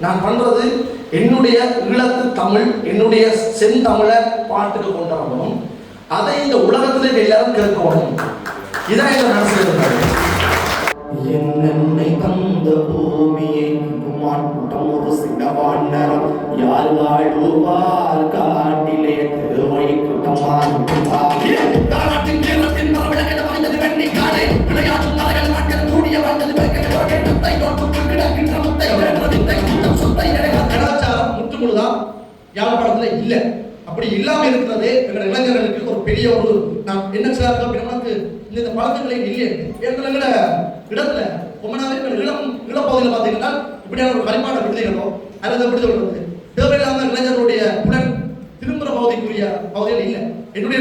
நான் பண்றது என்னுடைய ஈழத்து தமிழ், என்னுடைய செந்தமிழை பாட்டுக்கு கொண்டு வரணும். அதை இந்த உலகத்திலே எல்லாரும் கேட்கணும். இதான் எங்க மனசுல இருக்காரு. என்னை தந்த பூமியை மாட்டம் ஒரு சின்னவாண்டரம் யார் வாழ்வார் காட்டிலே திருவை குட்டமான் கலாச்சாரம் முற்றுமுழுதான் யாழ்ப்பாணத்துல இல்ல. அப்படி இல்லாம இருக்கிறதே எங்க இளைஞர்களுக்கு ஒரு பெரிய ஒரு நான் என்ன சார் நமக்கு இந்த பழக்கங்களே இல்லை. எங்களோட இடத்துல கொமனாவே இளப்பகுதியில் பார்த்தீங்கன்னா இப்படியான ஒரு கரிமாட விடுதிகளோ அல்லது எப்படி சொல்றது தேவையில்லாம இளைஞர்களுடைய உடன் திரும்புற பகுதிக்குரிய பகுதிகள் இல்லை. என்னுடைய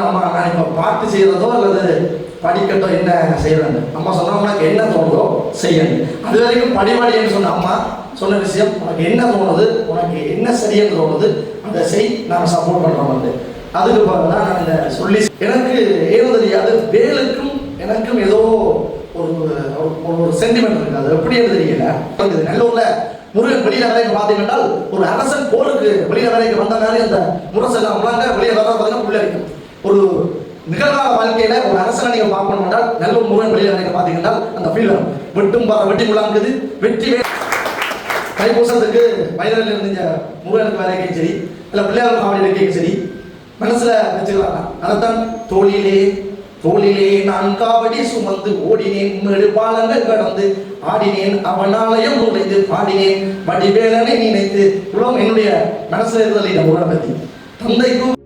அம்மா நான் இப்ப பாட்டு செய்யறதோ அல்லது படிக்கட்டோ என்ன செய்யறாங்க, அம்மா சொன்னா உனக்கு என்ன தோணுதோ செய்யணும். அது வரைக்கும் படிவாடின்னு சொன்ன அம்மா சொன்ன விஷயம், உனக்கு என்ன தோணுது, உனக்கு என்ன சரின்னு தோணுது அதை செய், நான் சப்போர்ட் பண்றோம். வந்து அதுக்கு பிறகு தான் நான் இந்த சொல்லி எனக்கு ஏதோ தெரியாது, வேலுக்கும் எனக்கும் ஏதோ ஒரு ஒரு சென்டிமெண்ட் இருக்கு. அது எப்படி தெரியல. நல்லூர்ல முருகன் வெளியில வரைக்கும் பார்த்தீங்கன்னா ஒரு அரசன் போருக்கு வெளியில வரைக்கும் வந்தனாலே அந்த முரசெல்லாம் முழங்க வெளியே வர பார்த்தீங்கன்னா உள்ள இருக்கும். ஒரு நிகழ்கால வாழ்க்கையில ஒரு அரசனை நீங்க பார்க்கணும் என்றால் நல்லூர் முருகன் வெளியில வரைக்கும் பார்த்தீங்கன்னா அந்த ஃபீல் வரும். வெட்டும் வெட்டி முழங்குது வெற்றி தைப்பூசத்துக்கு வயதில் இருந்த முருகனுக்கு வரைக்கும் சரி இல்லை பிள்ளையார் காவலில் இருக்கையும் சரி மனசுல வச்சுக்கிறாங்க. அதைத்தான் தோளிலே நான் காவடி சுமந்து ஓடினேன், மேடு பாலங்கள் கடந்து ஆடினேன், அவனாலயம் நுழைந்து பாடினேன், வடிவேலனை நினைத்து உலகம் என்னுடைய மனசுல இருந்தது இந்த முருகனை பத்தி. தந்தைக்கும்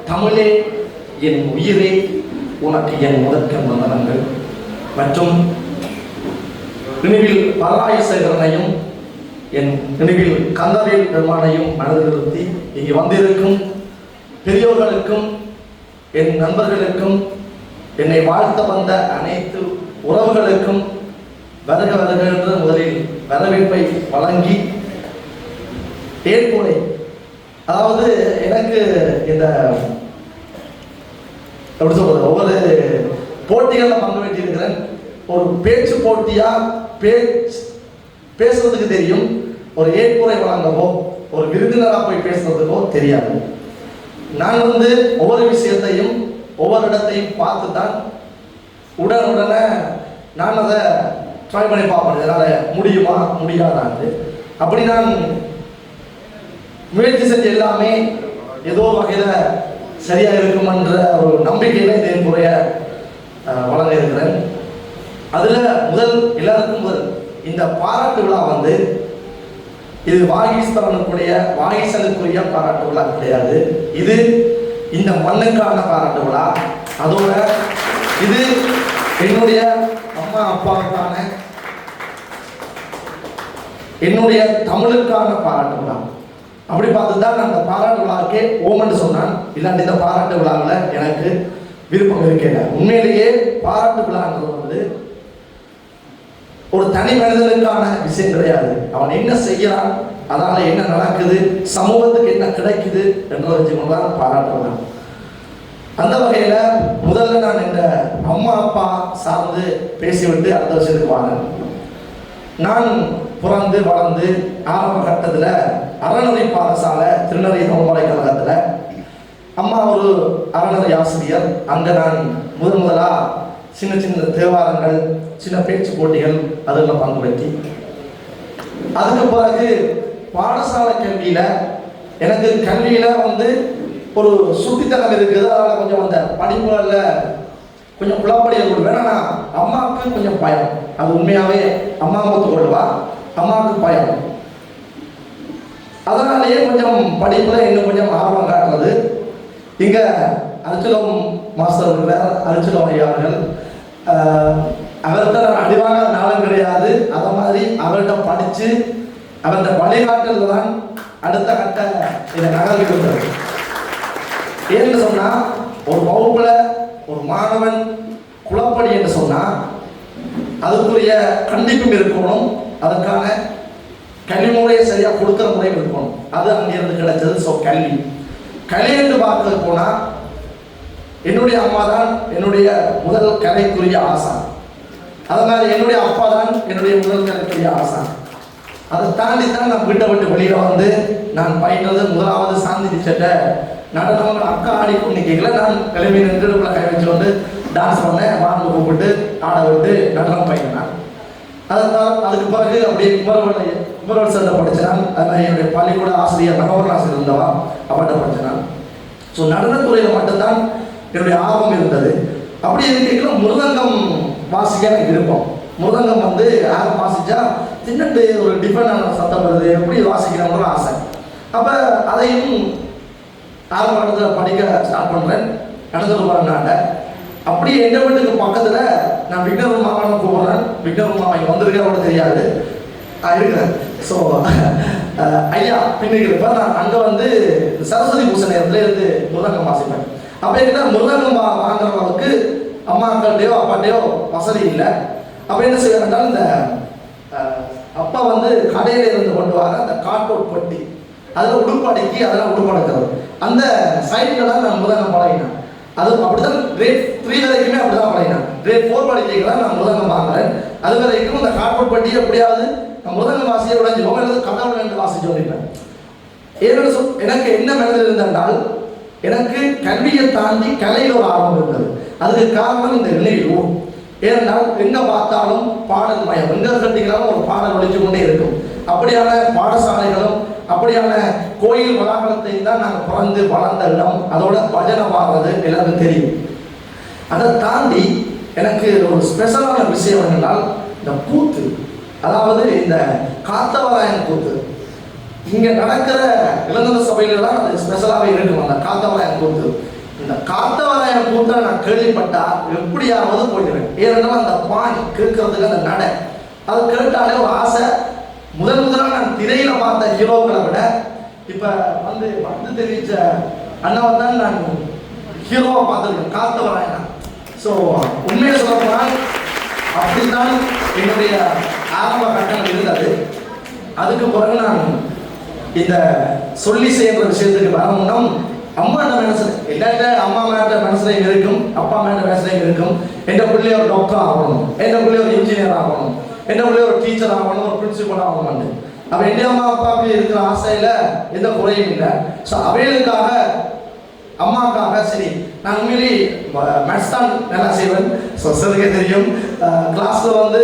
தமிழே என் உயிரே உனக்கு என் முதற்கண் வந்தனங்கள் மற்றும் நினைவில் பராயசேகரனையும் என் நினைவில் கந்தவேல் பெருமானையும் மனதில் நிறுத்தி இங்கு வந்திருக்கும் பெரியோர்களுக்கும் என் நண்பர்களுக்கும் என்னை வாழ்த்த வந்த அனைத்து உறவுகளுக்கும் வருக வருக என்று முதலில் வரவேற்பை வழங்கி ஏற்புரை, அதாவது எனக்கு இந்த எப்படி சொல்றது ஒவ்வொரு போட்டிகளில் பங்கு பெற்றிருக்கிறேன். ஒரு பேச்சு போட்டியா பேசுறதுக்கு தெரியும், ஒரு ஏற்புரை வழங்கவோ ஒரு விருந்தினராக போய் பேசுறதுக்கோ தெரியாது. நான் ஒவ்வொரு விஷயத்தையும் ஒவ்வொரு இடத்தையும் பார்த்து தான் உடனே நான் அதை ட்ரை பண்ணி பார்ப்பேன், இதனால் முடியுமா முடியாதான்னு. அப்படி நான் முயற்சி செஞ்ச எல்லாமே ஏதோ வகையில் சரியாக இருக்குமென்ற ஒரு நம்பிக்கையில இந்த முறைய வழங்க இருக்கிறேன். அதுல எல்லாருக்கும் முதல் இந்த பாராட்டு விழா இது வாகீசனுக்குரிய பாராட்டு விழா கிடையாது. இது இந்த மண்ணுக்கான பாராட்டு விழா. அதோட இது என்னுடைய அம்மா அப்பாவுக்கான, என்னுடைய தமிழுக்கான பாராட்டு விழா. அப்படி பார்த்துதான் நான் அந்த பாராட்டு விழாவுக்கே ஓமன்னு சொன்னான். இல்லாட்டி இந்த பாராட்டு விழாவில் எனக்கு விருப்பம் இருக்கல. உண்மையிலேயே பாராட்டு விழாங்கிறது ஒரு தனி மனிதனுக்கான விஷயம் கிடையாது. அவன் என்ன செய்யறான், அதனால என்ன நடக்குது, சமூகத்துக்கு என்ன கிடைக்குது என்று வச்சுக்கொண்டுதான் பாராட்டு விழா. அந்த வகையில முதல்ல நான் இந்த அம்மா அப்பா சார்ந்து பேசிவிட்டு அடுத்த வருஷத்துக்கு வாங்க. நான் பிறந்து வளர்ந்து ஆரம்ப கட்டத்தில் அறநிலை பாடசாலை திருநெல்வேலி தமிழ் பல்கலைக்கழகத்தில் அம்மா ஒரு அறநிலை ஆசிரியர். அங்கே நான் முதலா சின்ன சின்ன தேவாரங்கள், சின்ன பேச்சு போட்டிகள் அதெல்லாம் பங்கு பெற்றி, அதுக்கு பிறகு பாடசாலை கல்வியில எனக்கு கல்வியில ஒரு சுட்டித்தனம் இருக்குது. அதனால கொஞ்சம் அந்த படிப்புல கொஞ்சம் குழப்படிய கொள்வேன். ஆனால் அம்மாவுக்கு கொஞ்சம் பயம். அது உண்மையாவே அம்மா ஒத்துக்கொள்வா, அம்மாவுக்கு பயம். அதனாலேயே கொஞ்சம் படிப்புல இன்னும் கொஞ்சம் ஆர்வம் காட்டுறது. இங்க அரிச்சுலம் மாஸ்டர் இருக்கிறார், அரிச்சுலம் ஐயார்கள், அவர்கிட்ட நான் அடிவாங்க நாளும் கிடையாது. அதை மாதிரி அவர்கிட்ட படித்து அவர்கிட்ட வழிகாட்டல் தான் அடுத்த கட்ட இதை நகர்விக்கின்றது. ஏன்னு சொன்னால் ஒரு வகுப்புல ஒரு மாணவன் குழப்படி என்று சொன்னால் அதுக்குரிய கண்டிப்பும் இருக்கணும், அதற்கான கல்வி முறையை சரியாக கொடுக்குற முறையும் இருக்கணும். அது அங்கிருந்து கிடைச்சது. ஸோ கல்வி என்று பார்க்க போனால் என்னுடைய அம்மா தான் என்னுடைய முதல் கலைக்குரிய ஆசான். அதனால் என்னுடைய அப்பா தான் என்னுடைய முதல் கலைக்குரிய ஆசான். அதை தாண்டி தான் நான் வீட்டை விட்டு வெளியில் வந்து நான் பயின்றது முதலாவது சாந்தி டீச்சர்கிட்ட நடனம் அக்கா ஆடி கொண்டு கேட்கல. நான் கிளம்பி நின்றுக்குள்ள கை வச்சு வந்து டான்ஸ் பண்ணேன், வாழ்ந்து கூப்பிட்டு ஆட விட்டு நடனம் பயின்றேன். அதுக்கு பிறகு அப்படியே குமரவள் சண்டை படித்தேன். அது மாதிரி என்னுடைய பள்ளிக்கூட ஆசிரியர் நகவரன் ஆசிரியர் இருந்தவா அவர்கிட்ட படித்தேன். ஸோ நடனத்துறையில் மட்டும்தான் என்னுடைய ஆர்வம் இருந்தது. அப்படி இருக்க மிருதங்கம் வாசிக்க எனக்கு விருப்பம். மிருதங்கம் வந்து யாரும் வாசித்தா தின்னட்டு ஒரு டிஃபரெண்டான சத்தம் வருது, எப்படி வாசிக்கிறவங்களும் ஆசை. அப்போ அதையும் ஆரம்ப கட்டத்தில் படிக்க ஸ்டார்ட் பண்ணுறேன். நடந்துட்டு போகிறேன்னாண்ட அப்படியே எங்கள் வீட்டுக்கு பக்கத்தில் நான் விக்னர் மாமாவை கூப்பிட்றேன். விக்னர் மாமா இங்கே வந்திருக்கிறவங்க தெரியாது இருக்கிறேன். ஸோ ஐயா பின்னுக்கு இருப்பேன். நான் அங்கே வந்து சரஸ்வதி பூசை நேரத்தில் இருந்து மிருதங்கம் வாசிப்பேன். அப்போ என்ன மிருதங்கம் வாங்குறவங்களுக்கு அம்மாக்கள்டையோ அப்பாட்டையோ வசதி இல்லை. அப்போ என்ன செய்யறாங்க, இந்த அப்பா வந்து கடையில் இருந்து கொண்டு வர அந்த கார்ட்போர்ட் பட்டி அதில் உடுப்பாடைக்கு அதெல்லாம் உடுப்பாடுக்கிறது அந்த சைடில் தான் நான் மிருதங்கம் பழகினேன். அது அப்படிதான் கிரேட் 3 வரைக்குமே அப்படிதான் பழகினேன். கிரேட் 4 படிக்கைக்கு தான் நான் மிருதங்கம் வாங்குறேன். அது வரைக்கும் இந்த கார்ட்போர்ட் பட்டி எப்படியாவது நான் மிருதங்கம் வாசியை உடைஞ்சிவோம் அல்லது கதவுல இருந்து வாசிச்சு வந்திருப்பேன். எனக்கு என்ன மனதில் இருந்தால் எனக்கு கல்வியை தாண்டி கலையில் ஒரு ஆர்வம் இருந்தது. அதுக்கு காரணம் இந்த இணைவு. ஏனென்றால் எங்கே பார்த்தாலும் பாடல் மயம், எங்கே கட்டினாலும் ஒரு பாடல் ஒழிச்சு கொண்டே இருக்கும். அப்படியான பாடசாலைகளும் அப்படியான கோயில் வளாகத்தையும் தான் நாங்கள் பிறந்து வளர்ந்த இடம். அதோட பஜனை பாடுறது எல்லாருக்கும் தெரியும். அதை தாண்டி எனக்கு ஒரு ஸ்பெஷலான விஷயம் என்னென்னால் இந்த கூத்து, அதாவது இந்த காத்தவராயன் கூத்து. இங்கே நடக்கிற இளைஞர் சபையில தான் அது ஸ்பெஷலாகவே இருக்கும். அந்த காத்தவராயன் கூத்து, இந்த காத்தவராயன் கூத்தை நான் கேள்விப்பட்டா எப்படியாவது போயிடுறேன். ஏனென்றால் அந்த பாணி கேட்கறதுக்கு அந்த நடை அது கேட்டாலே ஒரு ஆசை. முதலாக நான் திரையில பார்த்த ஹீரோக்களை விட இப்போ வந்து தெரிவித்த அண்ணாவை தான் நான் ஹீரோவை பார்த்துருக்கேன், காத்தவராயனா. ஸோ உண்மையை சொல்லப்போனால் அப்படித்தான் என்னுடைய ஆரம்ப கட்டணம் இருந்தது. அதுக்கு பிறகு நான் இந்த சொல்லி செய்கிற விஷயத்துக்கு வரணும்னா அம்மாட்ட மனசுல எல்லாட்ட அம்மா மேட்ட மனசுலையும் இருக்கும், அப்பா மேட்ட மனசுலையும் இருக்கும். என் பிள்ளைய ஒரு டாக்டர் ஆகணும், என் பிள்ளைய ஒரு இன்ஜினியர் ஆகணும், என் பிள்ளைய ஒரு டீச்சர் ஆகணும், ஒரு பிரின்சிபல் ஆகணும். அப்போ என் அம்மா அப்பாவுக்கு இருக்கிற ஆசையில் எந்த குறையும் இல்லை. ஸோ அவைகளுக்காக அம்மாவுக்காக சரி நான் உண்மையிலே மேத்ஸ் தான் நல்லா செய்வேன். ஸோ சிறுக்கே தெரியும் கிளாஸில் வந்து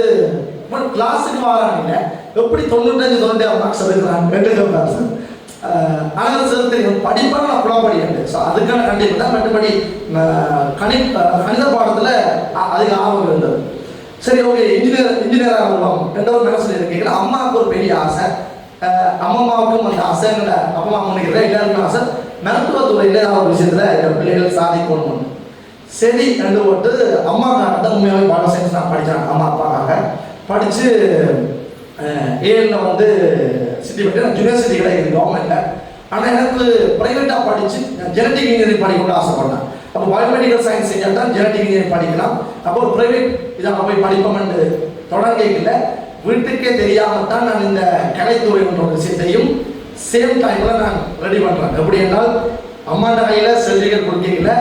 கிளாஸுக்கு வராங்க எப்படி 95 மார்க்ஸ் எடுக்கிறாங்க எடுக்கிறாங்க சார். ஆனால் சார் தெரியும் படிப்பாக நான் புலப்படியாது. ஸோ அதுக்கான கண்டிப்பாக தான் மற்றபடி கணித பாடத்தில் அதுக்கு ஆர்வம் இருந்தது. சரி ஓகே இன்ஜினியர் ஆகலாம் என்ற ஒரு மனசில் இருக்கீங்களா. அம்மாவுக்கு ஒரு பெரிய ஆசை, அம்மாவுக்கும் அந்த ஆசை, என்னோட அப்பா முன்னிக்கிற எல்லாருக்கும் ஆசை மருத்துவத்துறையில் ஏதாவது ஒரு விஷயத்தில் என் பிள்ளைகள் சாதிக்கணும். சரி ரெண்டு போட்டு அம்மாக்காக தான் உண்மையாகவே பாடம் சயின்ஸ் நான் படித்தேன். அம்மா அப்பாக்காக படித்து ஏஎல்ல வந்து சிட்டி பற்றி நான் யூனிவர்சிட்டி கிடையாது கவர்மெண்ட்டில். ஆனால் எனக்கு ப்ரைவேட்டாக படித்து ஜெனட்டிக் இன்ஜினியரிங் படிக்கணும்னு ஆசைப்பட்டேன். அப்போ பயோமெடிக்கல் சயின்ஸ் செஞ்சால் தான் ஜெனட்டிக் இன்ஜினியரிங் படிக்கலாம். அப்போ ஒரு ப்ரைவேட் இதை போய் படிப்போம்னு தொடங்கிக்கல. வீட்டுக்கே தெரியாமல் தான் நான் இந்த கலைத்துறைன்ற ஒரு விஷயத்தையும் சேம் டைமில் நான் ரெடி பண்ணுறேன். எப்படி என்றால் அம்மாண்ட கையில் சர்டிஃபிகேட் கொடுக்கல,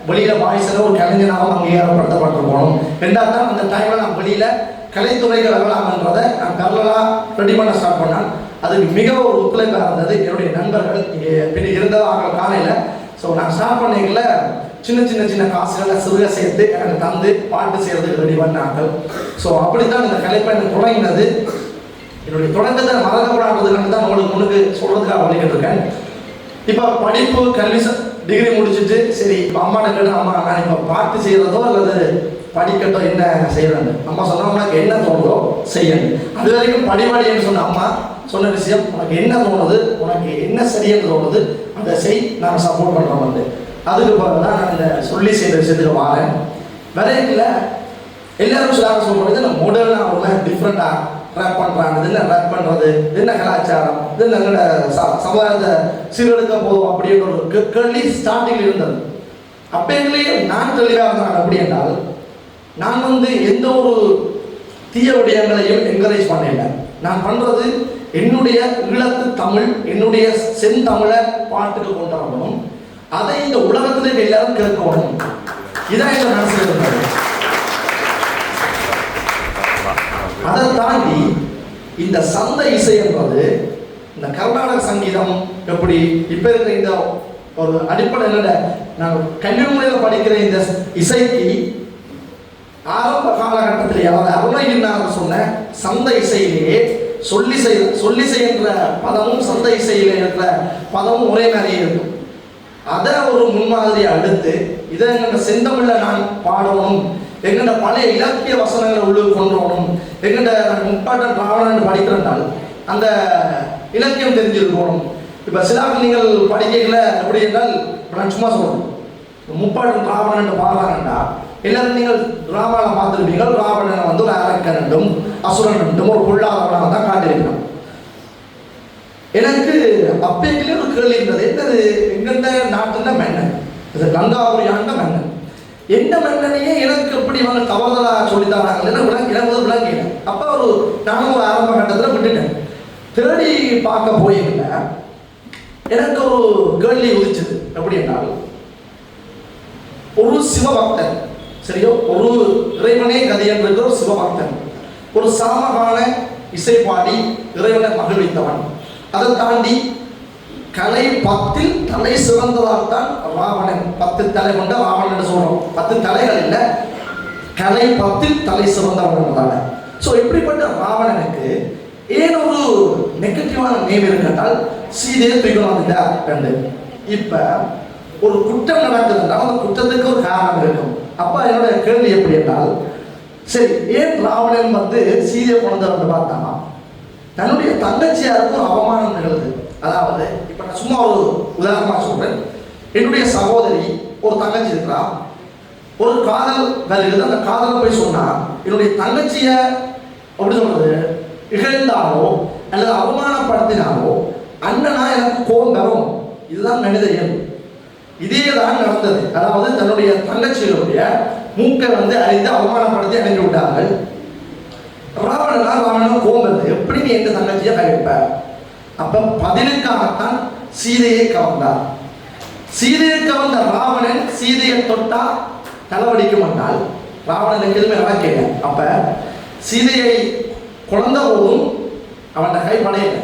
வெளியில் பாய்ஸில் ஒரு கலைஞனாகவும் அங்கீகாரப்படுத்தப்பட்டு போகணும். ரெண்டாவது தான் அந்த டைமில் நான் வெளியில் கலைத்துறைகள் வரலாம்ன்றதை நான் கர்லலாக ரெடி பண்ண ஸ்டார்ட் பண்ணேன். அதுக்கு மிக ஒரு ஒத்துழைப்பாக இருந்தது என்னுடைய நண்பர்கள் இங்கே பின் இருந்ததாக காலையில். ஸோ நான் ஸ்டார்ட் பண்ணிக்கல சின்ன காசுகளை சிறுக சேர்த்து எனக்கு தந்து பாட்டு செய்கிறதுக்கு ரெடி பண்ணாங்க. ஸோ அப்படித்தான் இந்த கலைப்பயணம் தொடங்கினது. என்னுடைய தொடக்கத்தை மறக்கப்படாததுன்னு தான் உங்களுக்கு முன்னுக்கு சொல்கிறதுக்காக பண்ணிக்கிட்டு இருக்கேன். இப்போ படிப்பு கல்வி டிகிரி முடிச்சுட்டு சரி இப்போ அம்மாட்ட கேட்டு அம்மா நான் இப்போ பாட்டு செய்கிறதோ அல்லது படிக்கட்டோ என்ன செய்யறாங்க. அம்மா சொன்னா உனக்கு என்ன தோணுதோ செய்யணும். அது வரைக்கும் படிவாடின்னு சொன்ன அம்மா சொன்ன விஷயம் உனக்கு என்ன தோணுது, உனக்கு என்ன சரின்னு தோணுது அதை செய், நாங்கள் சப்போர்ட் பண்ணுறோம். அதுக்கு பிறகு தான் நான் இந்த சொல்லி செய்கிற விஷயத்துக்கு வரேன். வரையில் எல்லாரும் சொல்றது நான் மாடர்னா அவங்க டிஃப்ரெண்டா ரேப் பண்றாங்க, இது என்ன ரேப் பண்றது, இது என்ன கலாச்சாரம், இது எங்களோட சமுதாயத்தை சீரழிக்க போதும் அப்படின்ற ஒரு கேள்வி ஸ்டார்டிங்ல இருந்தது. அப்பையிலேயே நான் தெளிவாக இருந்தான். அப்படி என்றால் நான் எந்த ஒரு தீய விடயங்களையும் என்கரேஜ் பண்ணல. நான் பண்றது என்னுடைய ஈழத்து தமிழ், என்னுடைய செந்தமிழை பாட்டுக்கு கொண்டு வரணும், அதை இந்த உலகத்திலே எல்லாரும் கேட்கணும். இதான் எங்க மனசுல இருந்தது. அதை தாண்டி இந்த சந்த இசை என்பது, இந்த கர்நாடக சங்கீதம் எப்படி இப்ப இருக்கிற இந்த ஒரு அடிப்படை நான் கல்வி முறையில் படிக்கிற இந்த இசைக்கு ஆரம்ப காலகட்டத்தில் அதாவது அருணகிரிநாதர் சொன்ன சந்த இசையிலேயே சொல்லிசை என்ற பதமும் சந்த இசையில இருக்கிற பதமும் ஒரே மாதிரியே இருக்கும். அதை ஒரு முன்மாதிரியை அடுத்து இதை எங்களோட செந்தமிழ்ல நான் பாடணும், எங்கள்ட பழைய இலக்கிய வசனங்களை உள்ளுக்கு கொண்டு வரணும், எங்கள்ட முப்பாட்டன் ராவணன் படிக்கிறனால் அந்த இலக்கியம் தெரிஞ்சிருக்கணும். இப்போ சிலாக்கள் நீங்கள் படிக்கல எப்படி என்றால் நான் சும்மா சொல்லணும், முப்பாட்டன் ராவணன் பாடுறாங்கண்டா எல்லாரும் நீங்கள் ராமாயணம் பார்த்துருப்பீங்க. ராவணனை ஒரு அரக்கனும் அசுரன் ஒரு பொல்லாதவனாக தான் காட்டியிருக்கணும். எனக்கு அப்பைக்குள்ளே ஒரு கேள்வி இருந்தது, என்னது எங்கள்ட நாட்டுல மன்னன், இது கங்காபுரியாண்ட மன்னன், எந்த மன்னனையே எனக்கு எப்படி இவங்க தவறுதலாக சொல்லித்தராங்க எனக்கு விளங்கில. அப்போ நானும் ஒரு ஆரம்ப கட்டத்தில் விட்டுட்டேன். தேடி பார்க்க போயிருந்த எனக்கு ஒரு கேள்வி உதிச்சது. எப்படி என்றால் ஒரு சிவபக்தன், சரியோ, ஒரு இறைவனே கதையன் இருக்கிற ஒரு சிவபக்தன், ஒரு சாமகான இசை பாடி இறைவனை மகிழ்வித்தவன், அதை தாண்டி கலை 10 தலை சிறந்ததால் தான் ராவணன் 10 தலை கொண்ட ராவணன் சொல்றோம். 10 தலைகள் இல்லை, கலை 10 தலை சிறந்தவன். ஸோ இப்படிப்பட்ட ராவணனுக்கு ஏன் ஒரு நெகட்டிவான நேம் இருக்கின்றால் சீதையை தூக்கணும். இப்ப ஒரு குற்றம் நடக்குதுன்னா அந்த குற்றத்துக்கு ஒரு காரணம் இருக்கும். அப்ப என்னோட கேள்வி எப்படி என்றால், சரி ஏன் ராவணன் சீதையை கொண்டு வந்து பார்த்தா தன்னுடைய தங்கச்சியாருக்கு ஒரு அவமானம் நிகழுது. அதாவது இப்ப நான் சும்மா ஒரு உதாரணமா சொல்றேன். என்னுடைய சகோதரி ஒரு தங்கச்சி இருக்கிறா, ஒரு காதல் வருகிறது. அந்த காதலை போய் சொன்னா என்னுடைய தங்கச்சிய அப்படி சொல்றது இகழ்ந்தாலோ அல்லது அவமானப்படுத்தினாலோ அண்ணனா எனக்கு கோபம் வரும். இதுதான் மனித இயல்பு. இதே தான் நடந்தது. அதாவது தன்னுடைய தங்கச்சியினுடைய மூக்கை அறிந்து அவமானப்படுத்தி அடைந்து விட்டார்கள். ராவணனும் கோபம், எப்படி நீ எந்த தங்கச்சியை கைவிப்ப? அப்ப பதிலுக்காகத்தான் சீதையை கவர்ந்தார். சீதையை கவர்ந்த ராவணன் சீதையை தொட்டா தலைவடிக்க மாட்டால் ராவணனுக்கு எதுவுமே நடக்கல. அப்ப சீதையை குழந்த போதும் அவன் கை படையல.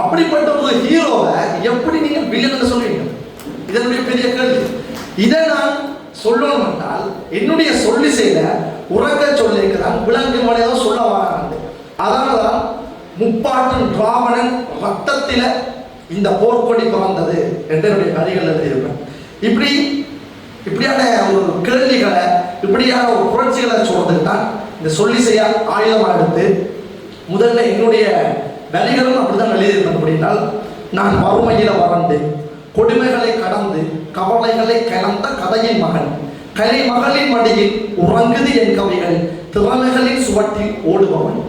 அப்படிப்பட்ட ஒரு ஹீரோவை எப்படி நீங்க வில்லன் சொல்றீங்க? இதனுடைய பெரிய கேள்வி. இதை நான் சொல்லணும் என்றால் என்னுடைய சொல்லி செய்த உறக்க சொல்லிருக்கிறான் விலங்கு மனையோ சொல்ல வராங்க. அதனால்தான் முப்பாட்டன் ராவணன் ரத்தத்தில இந்த போர்க்கொடி பிறந்தது என்று என்னுடைய வரிகள் எழுதியிருப்பேன். இப்படியான ஒரு கேள்விகளை, இப்படியான ஒரு புரட்சிகளை சொல்றதுக்கு தான் இந்த சொல்லி செய்ய ஆயுதமாக எடுத்து முதல்ல என்னுடைய வரிகளும் அப்படிதான் எழுதியிருப்பேன். அப்படின்னால் நான் வறுமையில வறண்டு கொடுமைகளை கடந்து கவலைகளை கலந்த கதையின் மகன், கலை மகளின் மடியில் உறங்குது என் கவிகள், திறமைகளின் சுவற்றில் ஓடுபவன்,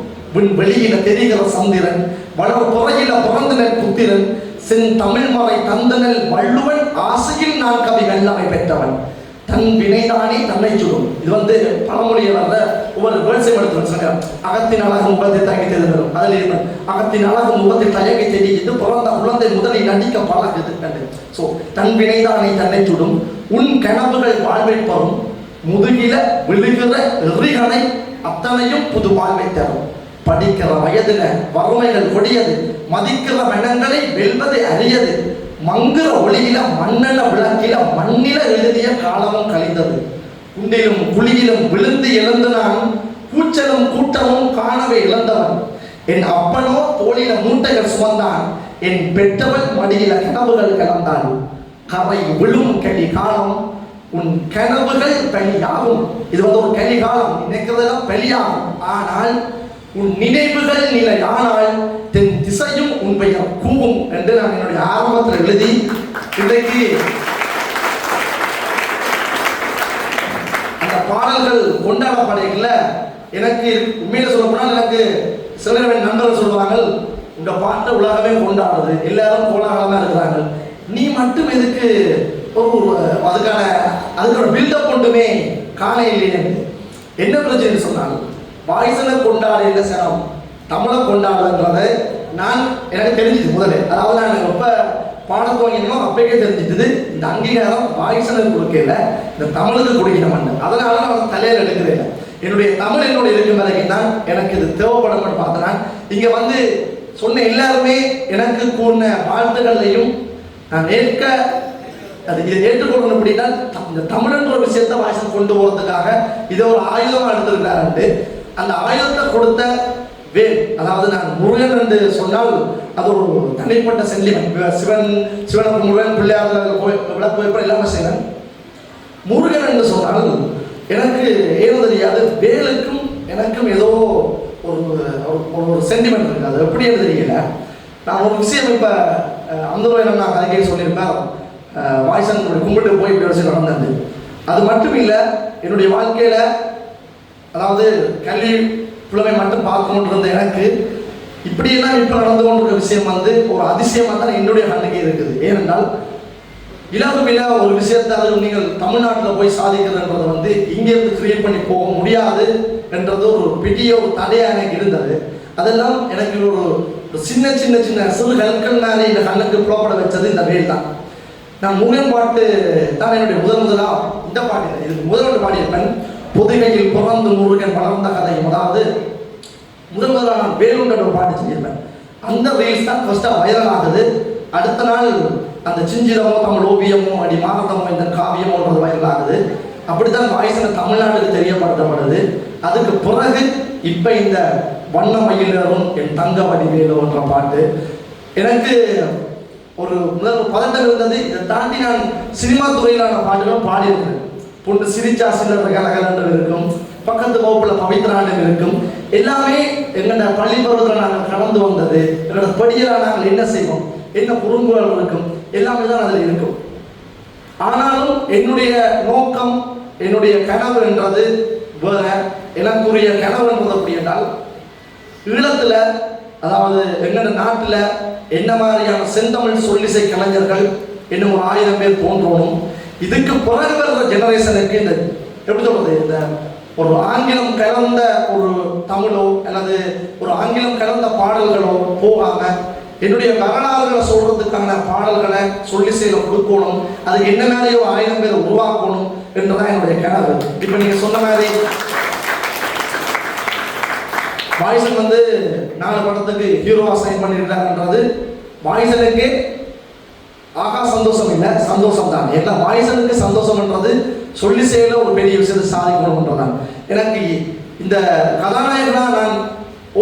வெளியில தெரிகிற சந்திரன், வளர் துறையில பிறந்தனல் புத்திரன், சென் தமிழ் மறை தந்தனல் வள்ளுவன், ஆசையில் நான் கவி வெள்ளமை பெற்றவன், தன் வினைதானே தன்னை சுடும். இது பழமொழியை ஒவ்வொரு வேர்ட்ஸையும் எடுத்து அகத்தின் அழகு முகத்தை தயங்கி தெரிந்தரும். அதில் இருப்பேன் அகத்தின் அழகு முகத்தை தயங்கி தெரிவித்து பிறந்த குழந்தை முதலில் நடிக்க பழகுது. ஸோ தன் வினைதானே தன்னை சுடும், உன் கனவுகள் வாழ்வை பெறும், முதுகில விழுகிற எறிகனை அத்தனையும் புது வாழ்வை தரும். படிக்கிற வயதுல வறுமைகள் கொடியது, மதிக்கிற மனங்களை வெல்வது அறியது, மங்குற ஒளியில மண்ணென விளக்கில மண்ணில எழுதிய காலமும் கழிந்தது, குண்டிலும் குழியிலும் விழுந்து எழுந்து நான் கூச்சலும் கூட்டமும் காணவே இழந்தவன், என் அப்பனோ தோளில மூட்டைகள் சுமந்தான், என் பெற்றவள் மடியில கனவுகள் கலந்தான், கரை விழும் கலி காலம் உன் கனவுகள் பலியாகும். இது ஒரு கலி காலம், நினைக்கிறதெல்லாம் பலியாகும். ஆனால் உன் நினைவுகள் நிலையானால் தென் திசையும் உன் பெயர் கூவும் என்று நான் என்னுடைய ஆரம்பத்தில் எழுதி இன்றைக்கு அந்த பாடல்கள் கொண்டாடப்படையில் எனக்கு உண்மையில சொல்ல போனால் எனக்கு சில நண்பர்கள் சொல்லுவாங்க, உங்க பாட்டை உலகமே கொண்டாடுறது, எல்லாரும் கோலாகலமா இருக்கிறாங்க, நீ மட்டும் எதுக்கு ஒரு அதுக்கான பில்டப் கொண்டுமே காண இல்லையே. என்ன பிரச்சனை சொன்னால் வாய்ஸனை கொண்டாட சனம் தமிழை கொண்டாடுறதை நான் எனக்கு தெரிஞ்சுது முதல்ல. அதாவது நான் ரொம்ப பாட துவங்கினோ அப்பயே தெரிஞ்சுட்டு இந்த அங்கீகாரம் வாய்ஸனை கொடுக்கல, இந்த தமிழுக்கு கொடுக்கணும். அதனால நான் தலையில் எடுக்கிறேன். என்னுடைய தமிழ் என்னோட இருக்கும் வரைக்கும் தான் எனக்கு இது தேவைப்படும் பார்த்தனா இங்க வந்து சொன்ன எல்லாருமே எனக்கு கூறின வாழ்த்துக்களையும் நான் இதை ஏற்றுக்கொள்ளணும். அப்படின்னா இந்த தமிழ்ன்ற ஒரு விஷயத்தை வாய்ஸ் கொண்டு போறதுக்காக இதை ஒரு ஆயுதமா எடுத்திருக்கிறாரு. அந்த ஆயுதத்தை கொடுத்த வேல், அதாவது நான் முருகன் என்று சொன்னால் அது ஒரு தனிப்பட்ட சென்டிமெண்ட். சிவனுக்கு முருகன், பிள்ளையார் விளக்கு வைப்ப எல்லாமே செய்வேன். முருகன் என்று சொன்னால் எனக்கு ஏதோ தெரியாது, வேலுக்கும் எனக்கும் ஏதோ ஒரு சென்டிமெண்ட் இருக்கு. அது எப்படி தெரியல. நான் ஒரு விஷயம் இப்போ அந்த நான் கதைக்கே சொல்லியிருப்பேன், வாய்ஸன் கும்பிட்டு போய் இப்படி விஷயம் நடந்தது. அது மட்டும் இல்லை, என்னுடைய வாழ்க்கையில் அதாவது கல்வி புலமை மட்டும் பார்க்கணுன்னு இருந்த எனக்கு இப்படியெல்லாம் இப்போ நடந்து கொண்டிருக்க விஷயம் வந்து ஒரு அதிசயமாக தான் என்னுடைய கண்ணுக்கே இருக்குது. ஏனென்றால் இலகுவில ஒரு விஷயத்தை அது நீங்கள் தமிழ்நாட்டில் போய் சாதிக்கிறதுன்றது வந்து இங்கேருந்து கிரியேட் பண்ணி போக முடியாது என்றது ஒரு பெரிய ஒரு தடையாக எனக்கு இருந்தது. அதெல்லாம் எனக்கு ஒரு சின்ன சின்ன சின்ன சிறு கற்கள்னாலே இந்த கண்ணுக்கு புலப்பட வச்சது இந்த வேல் தான். நான் முருகன் பாட்டு தான் என்னுடைய முதலாக இந்த பாட்டு இதுக்கு முதல் பாடியிருப்பேன். பொதுகையில் பிறந்து முருகன் வளர்ந்த கதையும், அதாவது முதலாக நான் வேலுன்ற ஒரு பாட்டு செஞ்சிருப்பேன். அந்த ரீல்ஸ் தான் ஃபர்ஸ்ட்டாக வைரல் ஆகுது. அடுத்த நாள் அந்த சிஞ்சிரமோ தமிழ் ஓவியமோ அடி மாகத்தமோ இந்த காவியமோன்றது வைரல் ஆகுது. அப்படித்தான் வாய்ஸ்ல தமிழ்நாட்டுக்கு தெரியப்படுத்தப்படுது. அதுக்கு பிறகு இப்போ இந்த வண்ண மயிலரும் என் தங்க வடிவேலுன்ற பாட்டு எனக்கு ஒரு முதல் பதட்டம் இருந்தது. இதை தாண்டி நான் சினிமா துறையிலான பாட்டுகளும் பாடியிருக்கிறேன். பொண்ணு சிரிச்சா சிலர் கலகலன்று இருக்கும், பக்கத்து வகுப்புல பவித்ராண்டு இருக்கும். எல்லாமே எங்களோட பள்ளி பருவத்தில் நாங்கள் கடந்து வந்தது. எங்களோட படியலா நாங்கள் என்ன செய்வோம், என்ன குறும்புகள் இருக்கும், எல்லாமே தான் அதில் இருக்கும். ஆனாலும் என்னுடைய நோக்கம், என்னுடைய கனவு என்றது வேற. எனக்குரிய கனவு என்றது அப்படி என்றால் ஈழத்தில், அதாவது எங்களோட நாட்டில் என்ன மாதிரியான செந்தமிழ் சொல்லிசை கலைஞர்கள் இன்னும் ஒரு 1000 பேர் தோன்றணும். இதுக்கு பிறகு வர்ற ஜெனரேஷனுக்கு இந்த எப்படி சொல்றது, இந்த ஒரு ஆங்கிலம் கலந்த ஒரு தமிழோ அல்லது ஒரு ஆங்கிலம் கலந்த பாடல்களோ போகாம என்னுடைய வரலாறுகளை சொல்றதுக்கான பாடல்களை சொல்லிசையில கொடுக்கணும். அதுக்கு என்ன மாதிரி ஒரு 1000 பேர் உருவாக்கணும் என்றுதான் என்னுடைய கனவு. இப்ப நீங்க சொன்ன மாதிரி வாய்ஸன் வந்து 4 படத்துக்கு ஹீரோவா சைன் பண்ணியிருக்காங்கன்றது வாய்ஸனுக்கு ஆகா சந்தோஷம் இல்லை, சந்தோஷம் தான். எல்லா வாய்ஸனுக்கு சந்தோஷம்ன்றது சொல்லி செய்யல ஒரு பெரிய விஷயத்தை சாதிக்கணும்ன்றதான். எனக்கு இந்த கதாநாயகனா நான்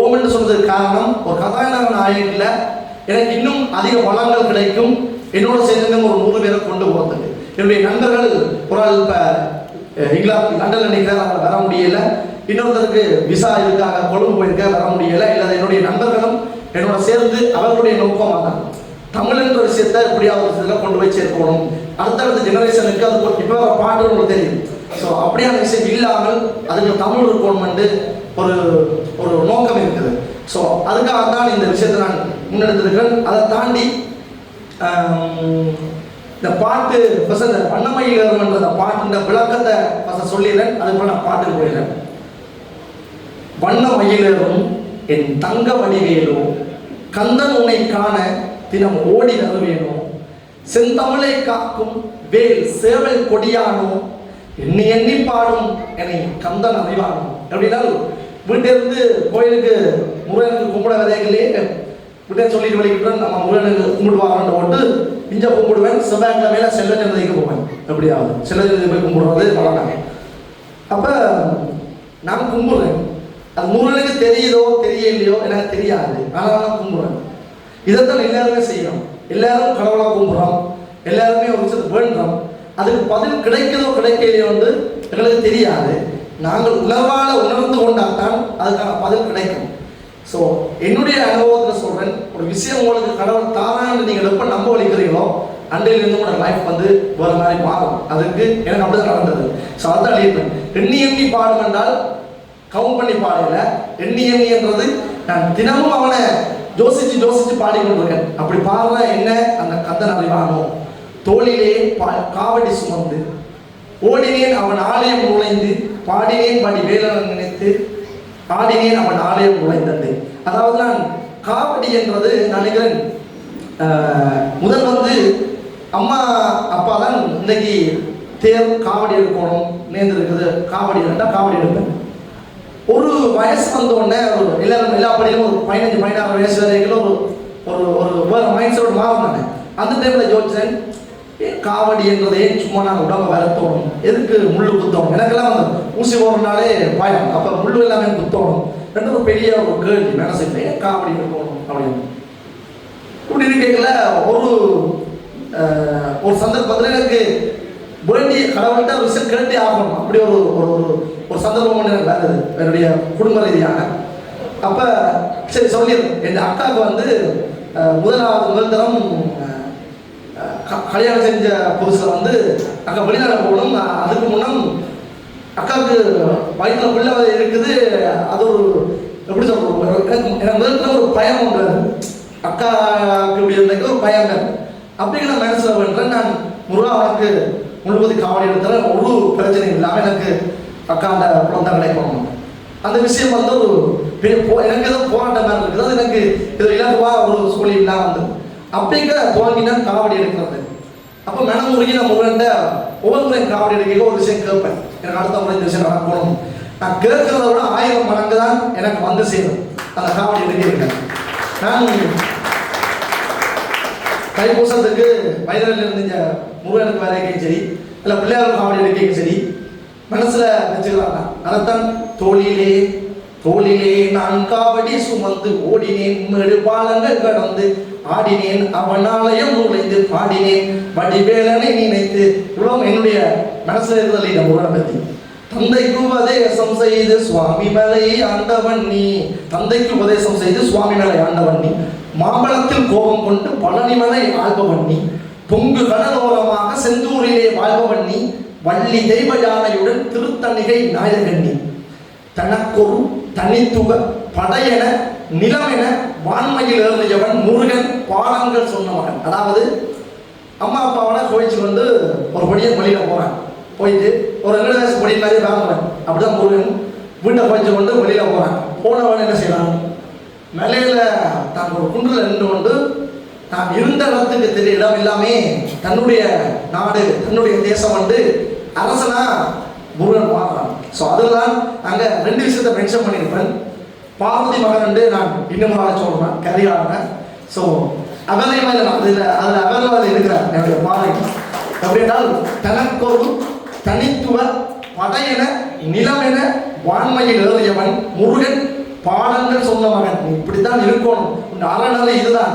ஓமன் சொல்றதுக்கு காரணம், ஒரு கதாநாயகன் நாயகன்ல எனக்கு இன்னும் அதிக வளங்கள் கிடைக்கும். என்னோட சேர்ந்து ஒரு 100 பேரை கொண்டு போகிறதுக்கு என்னுடைய நண்பர்கள் ஒரு ஆள் இப்போ இங்கிலாந்து லண்டனில் நிற்கிறார், வர முடியல. இன்னொருத்தருக்கு விசா இதுக்காக கொழும்பு போயிருக்க, வர முடியல. இல்லை என்னுடைய நண்பர்களும் என்னோட சேர்ந்து அவர்களுடைய நோக்கமாக தான் தமிழ் என்ற விஷயத்தை எப்படியாவது விஷயத்தில் கொண்டு போய் சேர்க்கணும். அடுத்தடுத்த ஜெனரேஷனுக்கு அது இப்போ பாட்டு உங்களுக்கு தெரியும். ஸோ அப்படியான விஷயம் இல்லாமல் அதுக்கு தமிழ் இருக்கணும்னு ஒரு ஒரு நோக்கம் இருக்குது. ஸோ அதுக்காக தான் இந்த விஷயத்தை நான் முன்னெடுத்திருக்கிறேன். அதை தாண்டி இந்த பாட்டு இந்த வண்ணமயிலரும்ன்ற அந்த பாட்டுன்ற விளக்கத்தை சொல்லிடுறேன். அதுபோல் நான் பாட்டுக்கு போயிடுறேன். வண்ண மயிலரும் என் தங்க வடிவேலோ, கந்தன் உன்னை காண தினம் ஓடி வருவேனோ, செந்தமிழை காக்கும் வேல் சேவல் கொடியானோ, எண்ணி எண்ணி பாடும் என்னை கந்தன் அறிவானோ. அப்படின்னா வீட்டிலிருந்து கோயிலுக்கு முருகனுக்கு கும்பிட விதைகளே வீட்டை சொல்லிட்டு வலிக்கிட்டு நம்ம முருகனுக்கு கும்பிடுவாங்கன்னு போட்டு இஞ்ச கும்பிடுவேன். செவ்வாய்க்கிழமையில செல்வச்சந்திரதைக்கு போவேன். எப்படியாவது செல்வச்சந்திரதை போய் கும்பிடுறது வளர்ந்தாங்க. அப்போ நான் கும்பிடுறேன். அது முருகனுக்கு தெரியுதோ தெரியலையோ எனக்கு தெரியாது, ஆனால் நான் கும்பிடுறேன். இதைத்தான் எல்லாருமே செய்யணும். எல்லாரும் கடவுளை கும்பிடுறோம், எல்லாருமே ஒரு விஷயத்தை வேண்டுறோம். அதுக்கு பதில் கிடைக்குதோ கிடைக்கலையோ வந்து எங்களுக்கு தெரியாது. நாங்கள் உணர்வால உணர்ந்து கொண்டால்தான் அதுக்கான பதில் கிடைக்கும். ஸோ என்னுடைய அனுபவத்தில் சொல்றேன், ஒரு விஷயம் உங்களுக்கு கடவுள் தாரான்னு நீங்கள் எப்போ நம்ப வலிக்கிறீங்களோ அன்றையிலிருந்து உங்களோட லைஃப் வந்து வேறு மாதிரி மாறும். அதுக்கு எனக்கு அப்படிதான் நடந்தது. ஸோ அதான் எழுதிப்பேன். எண்ணி எண்ணி பாடும் என்றால் கவுண்ட் பண்ணி பாடல. எண்ணி எண்ணி என்றது நான் தினமும் அவனை யோசிச்சு யோசிச்சு பாடிக்கொண்டிருக்கேன். அப்படி பாடுற என்ன அந்த கந்தன் அறிவானோ. தோளிலே காவடி சுமந்து ஓடினேன் அவன் ஆலயம் நுழைந்து பாடினேன் படி வேலன் நினைத்து ஆடினேன் அவன் ஆலயம் நுழைந்தது. அதாவது நான் காவடி என்றது நினைக்கிறேன் முதல் வந்து அம்மா அப்பா தான் இன்னைக்கு தேர் காவடி எடுக்கணும் நேர்ந்துருக்குது, காவடி எடுத்தா காவடி எடுப்பேன். ஒரு வயசு வந்தோடனே ஒரு எல்லா படியிலும் ஒரு 15-16 வயசு வரைக்கும் ஒரு ஒரு வேற மைண்ட் செட் மாறினாங்க. அந்த டைம்ல யோசிச்சேன், காவடி என்றது ஏன் சும்மா நான் உடம்ப வரத்தோணும், எதுக்கு முள்ளு குத்தணும். எனக்கெல்லாம் வந்து ஊசி போடுறதுனாலே பயம், அப்போ முள்ளு எல்லாமே குத்தணும் ரெண்டு ஒரு பெரிய ஒரு கேள்வி மனசுல, ஏன் காவடி எடுக்கணும் அப்படின்னு. இப்படி இருக்கல ஒரு சந்தர்ப்பத்தில் எனக்கு வேண்டிய கடவுள்கிட்ட ஒரு விஷயம் கேட்டே ஆகணும். அப்படி ஒரு ஒரு ஒரு சந்தர்ப்பம் ஒன்று எனக்கு வந்தது என்னுடைய குடும்ப ரீதியான. அப்போ சரி சொல்லிடுறேன், என் அக்காவுக்கு வந்து முதல் தரம் கல்யாணம் செஞ்ச புதுசில் வந்து அக்கா வெளிநாடு போகணும். அதுக்கு முன்னம் அக்காவுக்கு வயிற்றுல பிள்ளை இருக்குது. அது ஒரு எப்படி சொல்றது, எனக்கு முதல்ல ஒரு பயம் உண்டு, அக்காவுக்கு இப்படி இருந்ததுக்கு ஒரு பயம். அப்படிங்கிற மனசில் வேண்டேன் நான் முருகா உனக்கு முழுவதும் காவடி எடுத்தாலும் ஒரு பிரச்சனையும் இல்லாமல் எனக்கு அக்கா அந்த குழந்தை கிடைக்கணும். அந்த விஷயம் வந்து ஒரு எனக்கு ஏதோ போராட்டம் மாதிரி இருக்குது. அது எனக்கு இது இலகுவாக ஒரு சூழல் இல்லாமல் வந்து அப்படிங்கிற துவங்கினா காவடி எடுக்கிறது. அப்போ மனமுருகி நான் முருகன்ட்ட ஒவ்வொரு முறையும் காவடி எடுக்க ஒரு விஷயம் கேட்பேன், எனக்கு அடுத்த முறை இந்த விஷயம் நடக்கணும். நான் கேட்கறத விட 1000 மடங்கு தான் எனக்கு வந்து சேரும் அந்த காவடி எடுக்கிறேன். நான் தைப்பூசத்துக்கு வயதில் இருந்த முருகனுக்கு வரைக்கும் சரி, இல்லை பிள்ளையாருக்கு காவடி எடுக்கையும் சரி மனசுல வச்சுக்கிறாங்க. அதைத்தான் தோளிலே தோளிலே நான் காவடி சுமந்து ஓடினேன் மேடு பாலங்கள் கடந்து ஆடினேன் அவன் ஆலயம் நுழைந்து பாடினேன் வடிவேலனை நினைத்து. இவ்வளவு என்னுடைய மனசுல இருந்தது இந்த முருகனை பத்தி. தந்தைக்கு உபதேசம் செய்து சுவாமி மலை ஆண்டவன் நீ, தந்தைக்கு உபதேசம் செய்து சுவாமி மலை ஆண்டவன் நீ, மாம்பழத்தில் கோபம் கொண்டு பழனிமலை ஆள்பவன் நீ, பொங்கு கடலோரமாக செந்தூரிலே வாழ்பவன் நீ, வள்ளி தெய்வ யானையுடன் திருத்தணிகை நாயகன் நீ, தனக்கொரு தனித்துவ படையென நிலமென வான்மையில் ஏறியவன் முருகன் பாடங்கள் சொன்ன மகன். அதாவது அம்மா அப்பாவோட கோயிச்சு வந்து ஒரு படியை வழியில போறான், போயிட்டு ஒரு 2 வயசு பொடி மாதிரி வாங்குவேன். அப்படிதான் முருகன் வீட்டை போயிச்சு கொண்டு வெளியில போறான். போனவன் என்ன செய்யறான், மேலையில தான் ஒரு குன்றில் நின்று கொண்டு தான் இருந்த இடத்துக்கு தெரிய இடம் எல்லாமே தன்னுடைய நாடு தன்னுடைய தேசம் வந்து அரசனா முருகன் பார்க்கிறான். ஸோ அதுதான் அங்கே 2 விஷயத்தை மென்ஷன் பண்ணியிருப்பேன். பார்வதி மகன் நான் இன்னும் சொல்றேன் கரியாளன. ஸோ அவரையும் அதில் அவரில் இருக்கிறார் என்னுடைய பாதை. அப்படின்னால் தனக்கொரு தனித்துவ படையென நிலமென வான்மையில் ஏறியவன் முருகன் பாடங்கள் சொன்ன மகன். இப்படித்தான் இருக்கணும், இந்த அறநிலை இதுதான்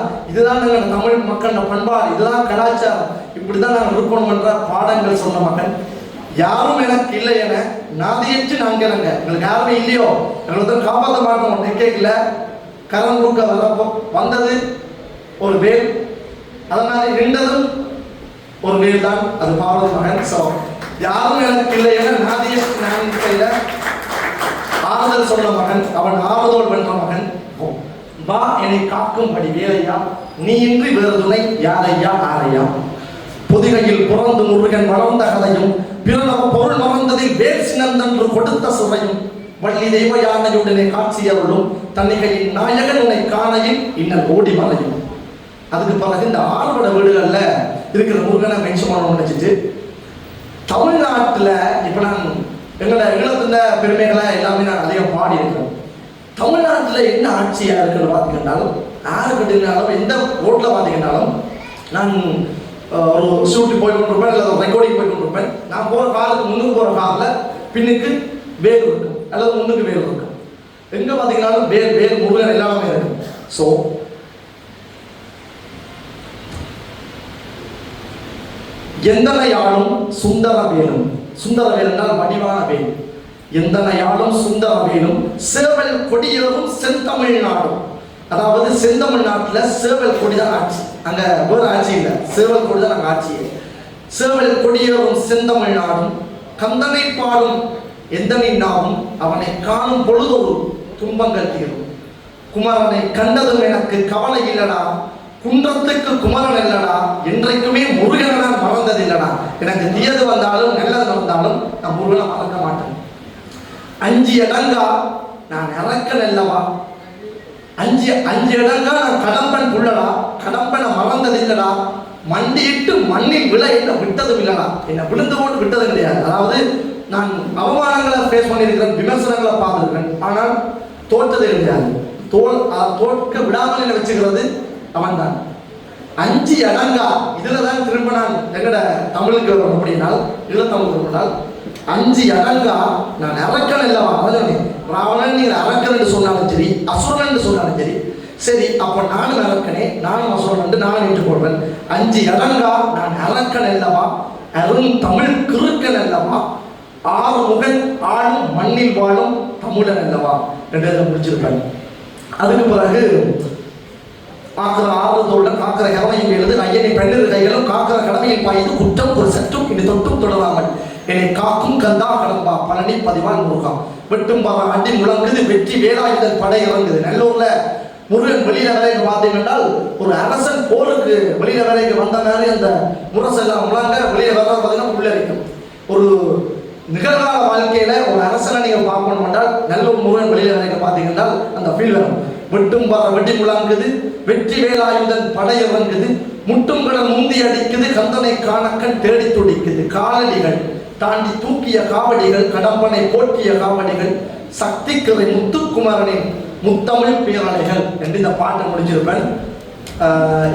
நாங்கள் தமிழ் மக்கள் பண்பாடு, இதுதான் கலாச்சாரம், இப்படித்தான் நாங்கள் இருக்கணும் என்ற பாடங்கள் சொன்ன மகன். யாரும் எனக்கு இல்லை என நாதியற்று நாங்கிறங்க, எங்களுக்கு யாருமே இல்லையோ எங்களுக்கு காப்பாற்ற மாட்டோம் கேட்கல. கரம் கொடுக்க வரப்போ வந்தது ஒரு வேல், அதனால நின்றதும் ஒரு வேல் தான், அது பார்வதி மகன். ஸோ யாரும் எனக்கு இல்லை என நாதியற்று நாங்கில ஆறுதல் சொன்ன மகன், அவன் ஆறுதல் வென்ற மகன். வா என்னை காக்கும்படி வேலையா, நீ இன்றி வேறு துணை யாரையா ஆரையா, பொதிகையில் புறந்து முருகன் வளர்ந்த கதையும் பிறனவ பொருள் மறந்ததில் வேல் சினந்தன்று கொடுத்த சுவையும், வள்ளி தெய்வ யானையுடனே காட்சியவளும் தன்னிகையின் நாயகன் உன்னை காணையில் இன்னல் ஓடி மறையும். அதுக்கு பிறகு இந்த ஆறுபட வீடுகள்ல இருக்கிற முருகனை மென்ஷன் பண்ண நினைச்சிட்டு தமிழ்நாட்டில் இப்போ நான் ஈழத்தின பெருமைகளை எல்லாமே நான் அதிகம் பாடி இருக்கிறேன். தமிழ்நாட்டில் என்ன ஆட்சியாக இருக்குன்னு பார்த்துக்கிட்டாலும், யாரு கட்டினாலும் எந்த ரோட்டில் பார்த்துக்கிட்டாலும், நான் ஒரு ஷூட்டிங் போய் கொண்டிருப்பேன், இல்லை ஒரு ரெக்கார்டிங் போய் கொண்டிருப்பேன். நான் போகிற காருக்கு முன்னுக்கு போகிற காரில் பின்னுக்கு வேல் இருக்கும் அல்லது முன்னுக்கு வேல் இருக்கும். எங்கே பார்த்தீங்கன்னாலும் வேல் முருகன் எல்லாமே இருக்கும். ஸோ எந்தனையாலும் சுந்தர வேலும், சுந்தர வேலுனால் வடிவான வேல், எந்தனையாலும் சுந்தர வேலும் சேவல் கொடியேறும் செந்தமிழ்நாடும். அதாவது செந்தமிழ்நாட்டில் சேவல் கொடிதான் ஆட்சி, அங்க வேறு ஆட்சி இல்லை, சேவல் கொடிதான் அங்கே ஆட்சியே. சேவல் கொடியேறும் செந்தமிழ்நாடும் கந்தனை பாடும் எந்தனை நாவும் அவனை காணும் பொழுது ஒரு துன்பங்கள் தீரும். குமரனை கண்டதும் எனக்கு கவலை இல்லடா, குன்றத்துக்கு குமரன் இல்லடா, என்றைக்குமே முருகனை நான் மறந்தது இல்லடா. எனக்கு தீயது வந்தாலும் நல்லது வந்தாலும் நான் முருகனை மறக்க மாட்டேன். அஞ்சு இடங்கா நான் இறக்கல் அல்லவா, அஞ்சு இடங்கா நான் கடம்பன் புள்ளடா, கடம்பனை மறந்தது இல்லடா, மண்டியிட்டு மண்ணில் விழ என்ன விட்டதும் இல்லடா, என்னை விழுந்து கொண்டு விட்டது கிடையாது. அதாவது நான் அவமானங்களை ஃபேஸ் பண்ணியிருக்கிறேன், விமர்சனங்களை பார்த்துருக்கேன், ஆனால் தோற்றது கிடையாது. தோற்க விடாமல் என்ன வச்சுக்கிறது அவன் தான். அஞ்சு அடங்கா இதுல தான் திரும்ப நான் எங்கட தமிழுக்கு வரும் அப்படின்னால், ஈழத்தமிழ் சொன்னால் அஞ்சு அடங்கா நான் அரக்கன் இல்லவா, ராவணன் நீங்க அரக்கன் என்று சொன்னாலும் சரி, அசுரன் என்று சொன்னாலும் சரி, சரி அப்ப நானும் அரக்கனே, நானும் அசுரன் என்று நானும் ஏற்றுக்கொள்வேன். அஞ்சு அடங்கா நான் அரக்கன் அல்லவா, அருண் தமிழ் கிறுக்கன் அல்லவா, ஆறு முகன் ஆளும் மண்ணில் வாழும் தமிழன் அல்லவா என்று முடிச்சிருப்பேன். அதுக்கு பிறகு காக்கிற ஆறுதோடன் காக்கிற கடமையும் எழுது ஐயனை பெண்ணிரு கைகளும் காக்கிற கடமையில் பாய்ந்து குற்றம் ஒரு சற்றும் இனி தொட்டும் தொடராமல் என்னை காக்கும் கந்தா கடம்பா பழனி பதிவான் முருகாம் வெட்டும் பாவ அடி முழங்குது வெற்றி வேலாயுதன் படை இறங்குது. நல்லூர்ல முருகன் வெளியில வேலைக்கு பார்த்தீங்கன்னால் ஒரு அரசன் போருக்கு வெளியில வேலைக்கு வந்த மாதிரி அந்த முரசெல்லாம் முழங்க வெளியில வர பார்த்தீங்கன்னா உள்ளரிக்கும். ஒரு நிகழ்கால வாழ்க்கையில ஒரு அரசனை நீங்க பார்க்கணும் என்றால் நல்லூர் முருகன் வெளியில வேலைக்கு பார்த்தீங்கன்னா அந்த ஃபீல் வரும். வெட்டும் பாற வெட்டி முழங்குது வெற்றி வேலாயுதன் படை இறங்குது, முட்டும் கடல் முந்தி அடிக்குது, கந்தனை காணக்கன் தேடி துடிக்குது, காலடிகள் தாண்டி தூக்கிய காவடிகள், கடம்பனை போற்றிய காவடிகள், சக்திக்கரை முத்துக்குமரனின் முத்தமிழ் பேரலைகள் என்று இந்த பாட்டை முடிச்சிருப்பேன்.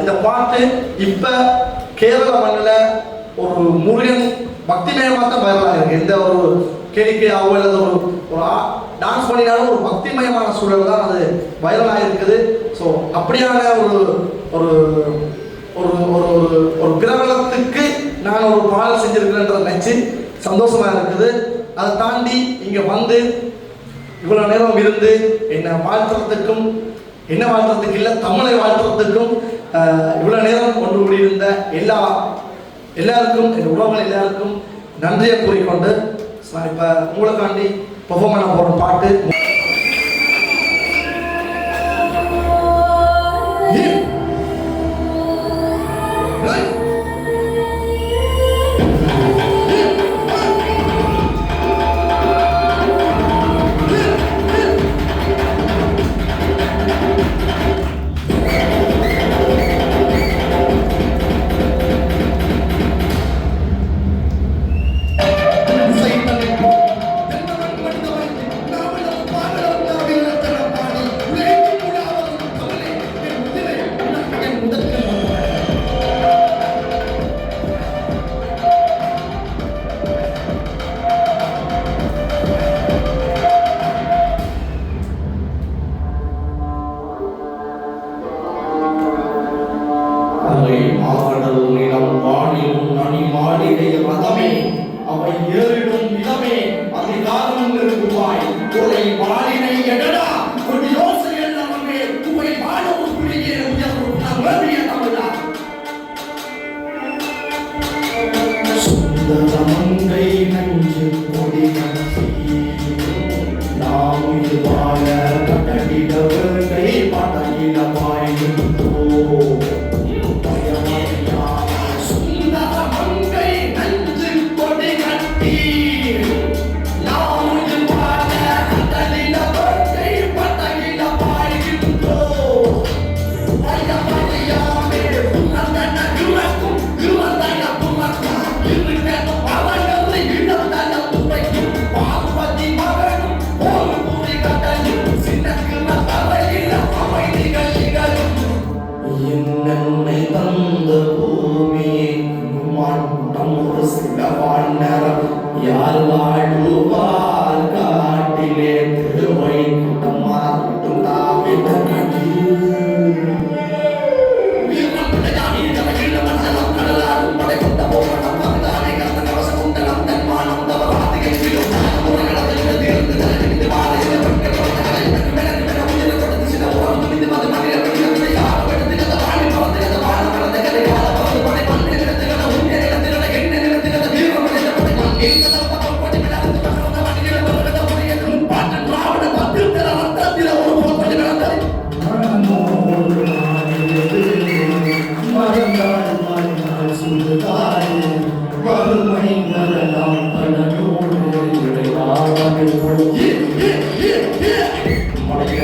இந்த பாட்டு இப்ப கேரள மண்ணில் ஒரு முருகன் பக்திமயமாக தான் வைரலாக இருக்கு. எந்த ஒரு கேளிக்கையாவோ அல்லது ஒரு டான்ஸ் பண்ணினாலும் ஒரு பக்திமயமான சூழல் தான் அது வைரலாக இருக்குது. ஸோ அப்படியான ஒரு ஒரு ஒரு ஒரு ஒரு பிரபலத்துக்கு நான் ஒரு பாடல் செஞ்சிருக்கிறேன்றதை நினைச்சு சந்தோஷமா இருக்குது. அதை தாண்டி இங்க வந்து இவ்வளவு நேரம் இருந்து என்ன வாழ்த்துறதுக்கும், என்ன வாழ்த்துறதுக்கு இல்லை தமிழை வாழ்த்துறதுக்கும் இவ்வளவு நேரம் கொண்டு கூடியிருந்த எல்லாருக்கும் என் உறவுகள் எல்லாருக்கும் நன்றியை கூறிக்கொண்டு இப்ப மூலக்காண்டி பெர்ஃபார்ம் பண்ண போற பாட்டு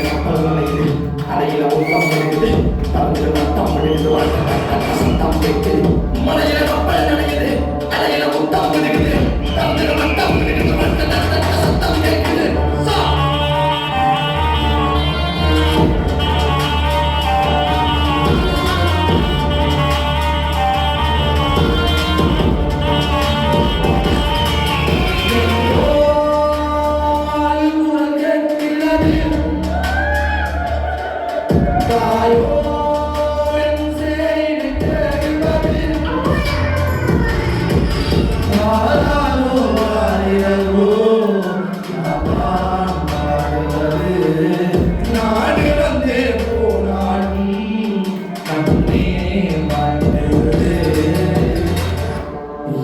கப்பல் நினைக்குது அலையில ஊட்டம் முடிக்குது தந்திர வட்டம் முடிக்குது சத்தம் கேட்குது மலையில கப்பல் நினைக்குது அலையில ஊட்டம் முடிக்குது தந்திர வட்டம் முடிக்குது சத்தம் கேட்குது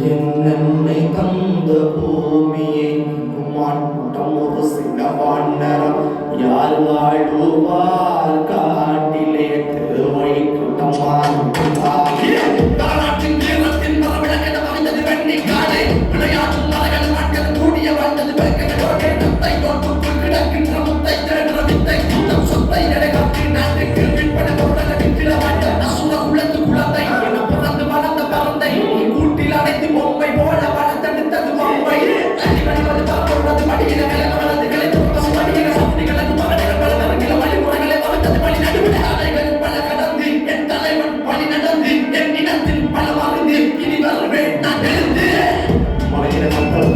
என்னை தந்த பூமியை மாட்டம் ஒரு சில வாண்டரம் யார் வாழ்வார் காட்டிலே திருவை கூட்டமான் விளையாட்டும் மலைகள் மக்கள் கூடிய வாழ்ந்தது கிடக்கின்ற முத்தை திரண்ட வித்தை சொத்தை நடக்காட்டி நாட்டுக்கு விற்பனை பொருளை அசுர குளத்து குழந்தை பிறந்து வளர்ந்த பறந்தை கூட்டில் அடைத்து பொம்மை போல வளர்த்தெடுத்தது பொம்மை அடிமணிவது பறப்பது மடியில கிளம்புவது கிளைத்து மடியில சக்திகளது மகனைகள் வளர்கிற வழிமுறைகளை வளர்த்தது வழி நடுவில் அலைகள் பல கடந்து என் தலைவன் வழி நடந்து என் இனத்தில் பல மருந்து இனி வருவேன் நான் எழுந்து மலையில மக்கள்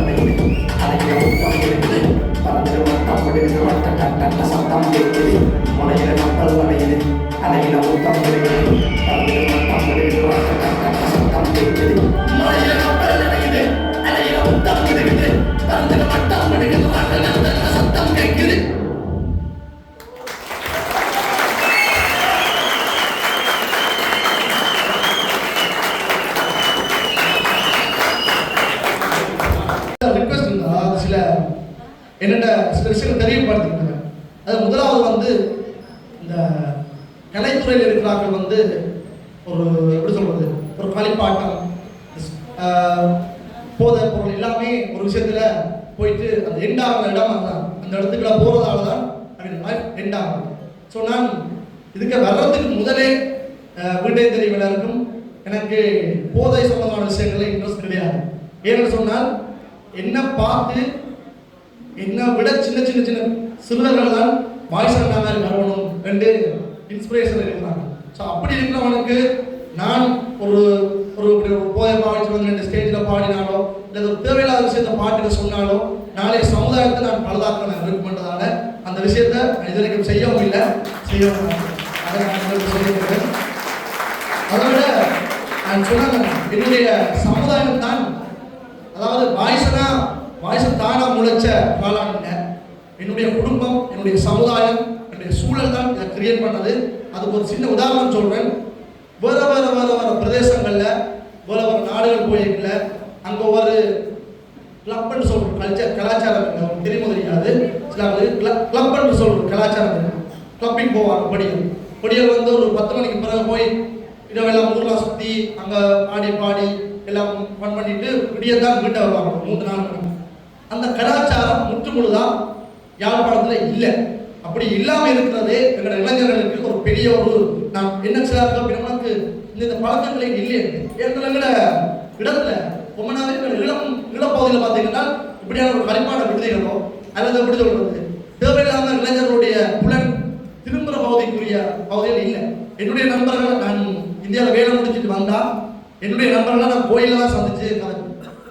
அலையில ஊட்டம் கிடைக்குது பறந்து வட்டம் கிடைக்குது வட்ட சத்தம் கேட்குது மலையில மக்கள் வளையுது அலையில ஊட்டம் கிடைக்குது பறந்து வட்டம் கிடைக்குது வட்ட சத்தம் கேட்குது மலையில மக்கள் நினைக்குது அலையில ஊட்டம் கிடைக்குது பறந்து வட்டம் கிடைக்குது வட்ட சத்தம் கேட்குது என்னென்ன சில விஷயங்கள் தெரியப்படுத்திருக்காங்க. அது முதலாவது வந்து இந்த கலைத்துறையில் இருக்கிறார்கள் வந்து ஒரு எப்படி சொல்றது ஒரு களிப்பாட்டம் போதை பொருள் எல்லாமே ஒரு விஷயத்துல போயிட்டு அந்த எண்டாகிற இடம் அதுதான் அந்த இடத்துக்குள்ள போறதால தான் அப்படின்னு எண்டாகும். ஸோ நான் இதுக்கு வர்றதுக்கு முதலே வீட்டை தெரிவிக்கும் எனக்கு போதை சம்பந்தமான விஷயங்களில் இன்ட்ரெஸ்ட் கிடையாது. ஏன்னு சொன்னால் என்ன பார்த்து என்ன விட சின்ன சின்ன சின்ன சிறுவர்கள் தான் வாய்ஸ் மாதிரி வரணும் ரெண்டு இன்ஸ்பிரேஷன் இருக்கிறாங்க. ஸோ அப்படி இருக்கிறவனுக்கு நான் ஒரு ஒரு போதை பாவிச்சு வந்து ரெண்டு ஸ்டேஜில் பாடினாலோ இல்லை ஒரு தேவையில்லாத விஷயத்தை பாட்டுக்கு சொன்னாலோ நாளைய சமுதாயத்தை நான் பலதாக்க நான் விருப்பப்பட்டதால அந்த விஷயத்தை இது வரைக்கும் செய்யவும் இல்லை செய்யவும் அதை நான் சொல்லியிருக்கேன். அதை விட நான் சொன்ன என்னுடைய சமுதாயம் தான் அதாவது வாய்ஸை தானா முளைச்ச காலம் இல்லை. என்னுடைய குடும்பம் என்னுடைய சமுதாயம் என்னுடைய சூழல் தான் இதை கிரியேட் பண்ணது. அதுக்கு ஒரு சின்ன உதாரணம் சொல்றேன். வேற பிரதேசங்கள்ல வேற நாடுகள் போயிருக்கல அங்க ஒரு கிளப்னு சொல்ற கலாச்சாரம் தெரியுமோ தெரியாது. சில கிளப்னு சொல்ற கலாச்சாரம் இருக்கு. கிளப்பிங் போவாங்க படியல் வந்து ஒரு 10 மணிக்கு பிறகு போய் இரவெல்லாம் ஊர்லாம் சுற்றி அங்கே பாடி எல்லாம் ஃபன் பண்ணிட்டு விடியத்தான் வீட்டை வருவாங்க 3-4 மணிக்கு. அந்த கலாச்சாரம் முற்றுமுழுதான் யாழ்ப்பாணத்தில் இல்லை. அப்படி இல்லாமல் இருக்கிறதே எங்களோட இளைஞர்களுக்கு ஒரு பெரிய ஒரு நான் என்ன செய்யறாங்க நமக்கு இந்த பழக்கங்களே இல்லையே. எங்களோட இடத்துல ரொம்ப நாள் இளப்பகுதியில் பார்த்தீங்கன்னா இப்படியான ஒரு கலைப்பாட விடுதிகளோ அல்லது எப்படி சொல்றது தேவையில்லாம இளைஞர்களுடைய புலன் திரும்புகிற பகுதியில் இல்லை. என்னுடைய நண்பர்கள் நான் இந்தியாவில் வேலை முடிச்சுட்டு வந்தா என்னுடைய நண்பர்கள்லாம் நான் கோயிலில் தான் சந்திச்சு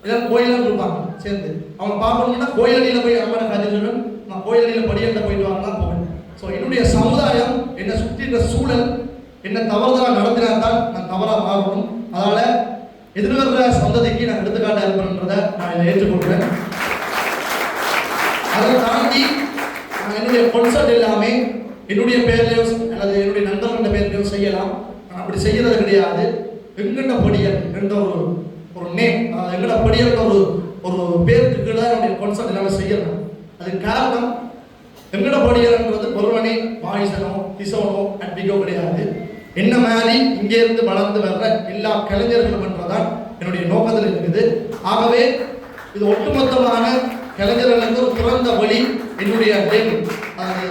எல்லாம் கோயிலாம் இருப்பாங்க சேர்ந்து அவங்க பார்க்கணும்னா கோயிலடியில் போய் அம்மா காய்ச்சல் நான் கோயிலடியில் படியல்ல போயிட்டு வாங்கலாம் போவேன். ஸோ என்னுடைய சமுதாயம் என்னை சுற்றி இருக்கிற சூழல் என்ன தவறுதலாக நடத்தினா தான் நான் தவறாக மாறணும். அதனால எதிர்வர்ற சந்ததிக்கு நான் எடுத்துக்காட்டாக இருப்பேன்றதை நான் இதை ஏற்றுக்கொள்கிறேன். அதை தாண்டி என்னுடைய கான்செப்ட் எல்லாமே என்னுடைய பேர்லையோ அல்லது என்னுடைய நண்பர்களோட பேர்லையோ செய்யலாம். நான் அப்படி செய்யறது கிடையாது. எங்கட படியல் என்ற ஒரு நேம் எங்கட படியல் ஒரு பேருக்கு கீழே என்னுடைய கான்செப்ட் எல்லாமே செய்யலாம். அதுக்கு காரணம் எங்கட படியல்ன்றது ஒருவனே பாய்சனோ திசோனோ அட்பிகோ கிடையாது. என்ன மாதிரி இங்கே இருந்து வளர்ந்து வர்ற எல்லா கலைஞர்களும் என்றதான் என்னுடைய நோக்கத்தில் இருக்குது. ஆகவே இது ஒட்டுமொத்தமான கலைஞர்களுக்கு ஒரு திறந்த வழி என்னுடைய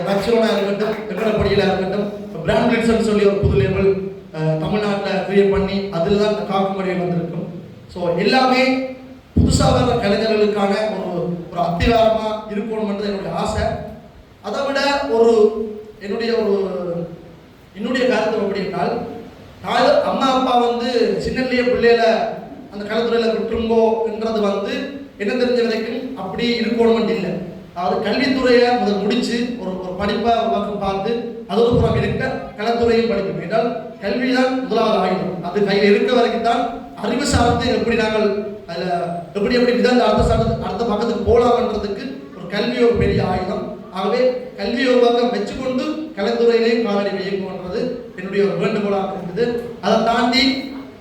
ரக்ஷோனா இருக்கட்டும், வெங்கடப்படியில இருக்கட்டும், பிராண்ட்லிட்ஸ்ன்னு சொல்லி ஒரு புது லேபிள் தமிழ்நாட்டில் கிரியேட் பண்ணி அதில் தான் காக்குமடியில் வந்திருக்கும். ஸோ எல்லாமே புதுசாக வர்ற கலைஞர்களுக்கான ஒரு அத்திவாரமாக இருக்கணும்ன்றது என்னுடைய ஆசை. அதை விட என்னுடைய கருத்து எப்படி என்றால், அம்மா அப்பா சின்னலேயே பிள்ளையில அந்த கலைத்துறையில் விட்டுருங்கோன்றது என்ன தெரிஞ்ச வரைக்கும் அப்படி இருக்கணும்னு இல்லை. அதாவது கல்வித்துறையை முதல் முடிச்சு ஒரு படிப்பை பக்கம் பார்த்து அது ஒரு புறம் இருக்க கலைத்துறையும் படிக்கணும் என்றால் கல்வி தான் முதலாவது ஆயுதம். அது கையில் இருக்க வரைக்கும் தான் அறிவு சார்ந்து எப்படி நாங்கள் அதில் எப்படி விதந்த அடுத்த பக்கத்துக்கு போகலாம்ன்றதுக்கு ஒரு கல்வி ஒரு பெரிய ஆயுதம். ஆகவே கல்வி ஒரு பக்கம் வச்சுக்கொண்டு கலைத்துறையிலையும் காலடி வைக்கணுன்றது என்னுடைய ஒரு வேண்டுகோளாக இருக்குது. அதை தாண்டி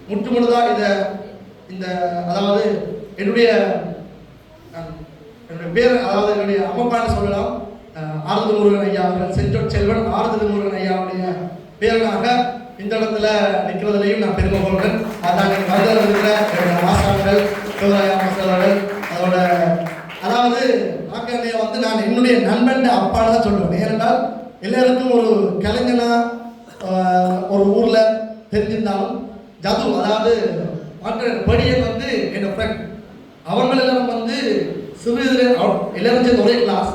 முற்றுமுழுதாக அதாவது என்னுடைய பேர், அதாவது என்னுடைய அம்மாப்பான்னு சொல்லலாம், ஆறுதல் முருகன் ஐயா அவர்கள், செஞ்சோட் செல்வன் ஆறுதல் முருகன் ஐயாவுடைய பேரனாக இந்த இடத்துல நிற்கிறதுலையும் நான் பெருமை கொள்கிறேன். அதான் மருதர் இருக்கிற என்னுடைய ஆசான்கள் சிவராயாமர்கள் அதோட, அதாவது ஆக்கண்ணையை நான் என்னுடைய நண்பன் அப்பான்னு தான் சொல்லுவேன். ஏனென்றால் எல்லாருக்கும் ஒரு கலைஞனா ஒரு ஊர்ல தெரிஞ்சிருந்தாலும் ஜது, அதாவது படியன் என்னோட ஃப்ரெண்ட், அவங்களெல்லாம் சிறு எல்லாரும் சேர்ந்து ஒரே கிளாஸ்.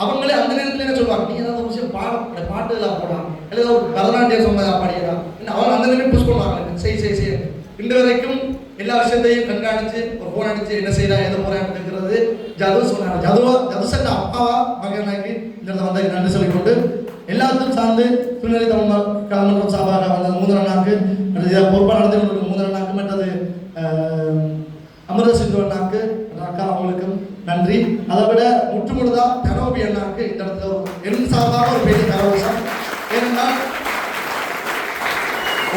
அவங்களே அந்த நேரத்தில் என்ன சொல்லுவாங்க, நீ ஏதாவது ஒரு விஷயம் பாட்டு எல்லாம் போடலாம், இல்லை ஒரு பரதநாட்டியம் சொன்னதா பாடியலாம், அவங்க அந்த நேரம் புஷ் பண்ணுவாங்க, செய் இன்று வரைக்கும் எல்லா விஷயத்தையும் கண்காணிச்சு ஒரு ஃபோன் அடிச்சு என்ன செய்யறா எதை போறான்னு இருக்கிறது ஜது சொன்னாங்க. ஜதுசட்ட அப்பாவா மகனாக்கி இந்த இடத்துல நன்றி சொல்லிக் கொண்டு எல்லாத்தையும் சார்ந்து துணை தமிழ் கலமன்றம் சார்பாக வந்தது மூதரனாக்கு பொறுப்பாக நடத்தி கொண்டிருக்கும் மூதரனாக்கு மற்றது அமிர்த சிந்து அண்ணாக்கு அக்கா அவங்களுக்கும் நன்றி. அதை விட முற்றுமுழுதா தனோபி அண்ணாக்கு இந்த இடத்துல ஒரு என் சார்பாக ஒரு பெரிய கரவசம். ஏனென்றால்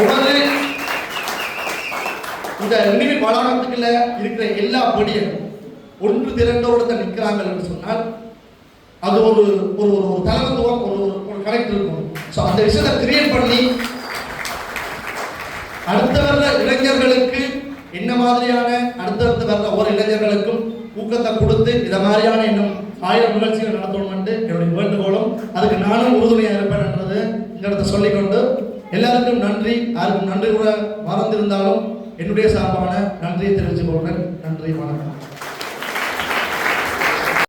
உடனே இந்த நினைவு வளாகத்துக்குள்ள இருக்கிற எல்லா படியும் ஒன்று திரண்டோடு நிற்கிறாங்க என்று சொன்னால் அது ஒரு ஒரு தலைமத்துவம், ஒரு கரெக்ட் இருக்கும். ஸோ அந்த விஷயத்தை கிரியேட் பண்ணி அடுத்த வர்ற இளைஞர்களுக்கு என்ன மாதிரியான அடுத்தடுத்து வர்ற ஒவ்வொரு இளைஞர்களுக்கும் ஊக்கத்தை கொடுத்து இதை மாதிரியான இன்னும் 1000 நிகழ்ச்சிகள் நடத்தணும் என்று என்னுடைய வேண்டுகோளும், அதுக்கு நானும் உறுதுணையாக இருப்பேன் என்றது இந்த இடத்தை சொல்லிக்கொண்டு எல்லாருக்கும் நன்றி. யாருக்கும் நன்றி கூட மறந்திருந்தாலும் என்னுடைய சார்பான நன்றியை தெரிவித்துக் கொள்கிறேன். நன்றி, வணக்கம்.